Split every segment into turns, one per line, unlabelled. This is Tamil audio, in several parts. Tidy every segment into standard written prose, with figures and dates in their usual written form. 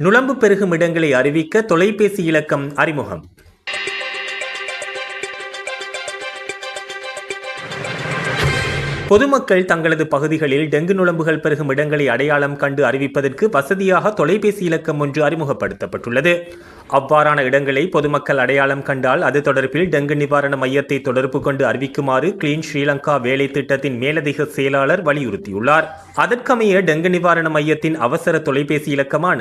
நுளம்பு பெருகும் இடங்களை அறிவிக்க தொலைபேசி இலக்கம் அறிமுகம். பொதுமக்கள் தங்களது பகுதிகளில் டெங்கு நுளம்புகள் பெருகும் இடங்களை அடையாளம் கண்டு அறிவிப்பதற்கு வசதியாக தொலைபேசி இலக்கம் ஒன்று அறிமுகப்படுத்தப்பட்டுள்ளது. அவ்வாறான இடங்களை பொதுமக்கள் அடையாளம் கண்டால் அது தொடர்பில் டெங்கு நிவாரண மையத்தை தொடர்பு கொண்டு அறிவிக்குமாறு கிளீன் ஸ்ரீலங்கா வேலை திட்டத்தின் மேலதிக செயலாளர் வலியுறுத்தியுள்ளார். அதற்கமைய டெங்கு நிவாரண மையத்தின் அவசர தொலைபேசி இலக்கமான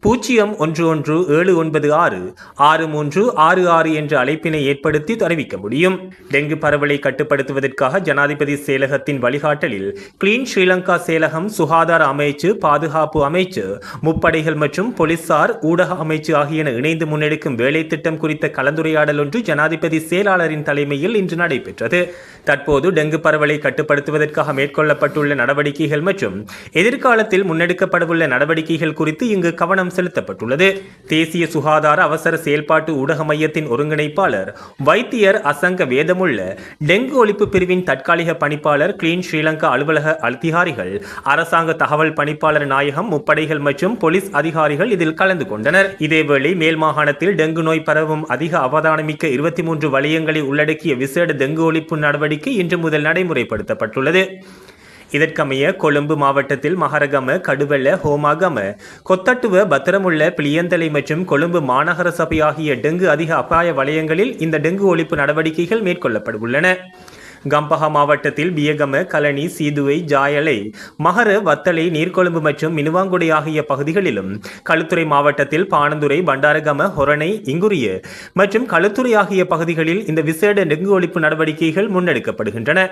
0117966366 என்ற அழைப்பினை ஏற்படுத்தி அறிவிக்க முடியும். டெங்கு பரவலை கட்டுப்படுத்துவதற்காக ஜனாதிபதி செயலகத்தின் வழிகாட்டலில் கிளீன் ஸ்ரீலங்கா செயலகம், சுகாதார அமைச்சு, பாதுகாப்பு அமைச்சு, முப்படைகள் மற்றும் போலீசார், ஊடக அமைச்சு ஆகியன இணைந்து முன்னெடுக்கும் வேலை திட்டம் குறித்த கலந்துரையாடல் ஒன்று ஜனாதிபதி செயலாளரின் தலைமையில் இன்று நடைபெற்றது. தற்போது டெங்கு பரவலை கட்டுப்படுத்துவதற்காக மேற்கொள்ளப்பட்டுள்ள நடவடிக்கைகள் மற்றும் எதிர்காலத்தில் முன்னெடுக்கப்படவுள்ள நடவடிக்கைகள் குறித்து இங்கு கவனம் செலுத்தப்பட்டுள்ளது. தேசிய சுகாதார அவசர செயல்பாட்டு ஊடக மையத்தின் ஒருங்கிணைப்பாளர் வைத்தியர் அசங்க வேதமுள்ள, டெங்கு ஒழிப்பு பிரிவின் தற்காலிக பணிப்பாளர், கிளீன் ஸ்ரீலங்கா அலுவலக அதிகாரிகள், அரசாங்க தகவல் பணிப்பாளர் நாயகம், முப்படைகள் மற்றும் போலீஸ் அதிகாரிகள் இதில் கலந்து கொண்டனர். இதேவேளை மேல் மாகாணத்தில் டெங்கு நோய் பரவும் அதிக அவதானமிக்க 23 வலயங்களை உள்ளடக்கிய விசேட டெங்கு ஒழிப்பு நடவடிக்கை இன்று முதல் நடைமுறைப்படுத்தப்பட்டுள்ளது. இதற்கமைய கொழும்பு மாவட்டத்தில் மகரகம, கடுவெல, ஹோமாகம, கொத்தட்டுவ, பத்திரமுள்ள, பிளியந்தலை மற்றும் கொழும்பு மாநகர சபை ஆகிய டெங்கு அதிக அபாய வலயங்களில் இந்த டெங்கு ஒழிப்பு நடவடிக்கைகள் மேற்கொள்ளப்பட உள்ளன. கம்பஹா மாவட்டத்தில் பியகம, கலனி, சீதுவை, ஜாயலை, மகர, வத்தலை, நீர்கொழும்பு மற்றும் மினுவாங்குடை ஆகிய பகுதிகளிலும், களுத்துறை மாவட்டத்தில் பாணந்துறை, பண்டாரகம, ஹொரணை, இங்குரிய மற்றும் களுத்துறை ஆகிய பகுதிகளில் இந்த விசேட டெங்கு ஒழிப்பு நடவடிக்கைகள் முன்னெடுக்கப்படுகின்றன.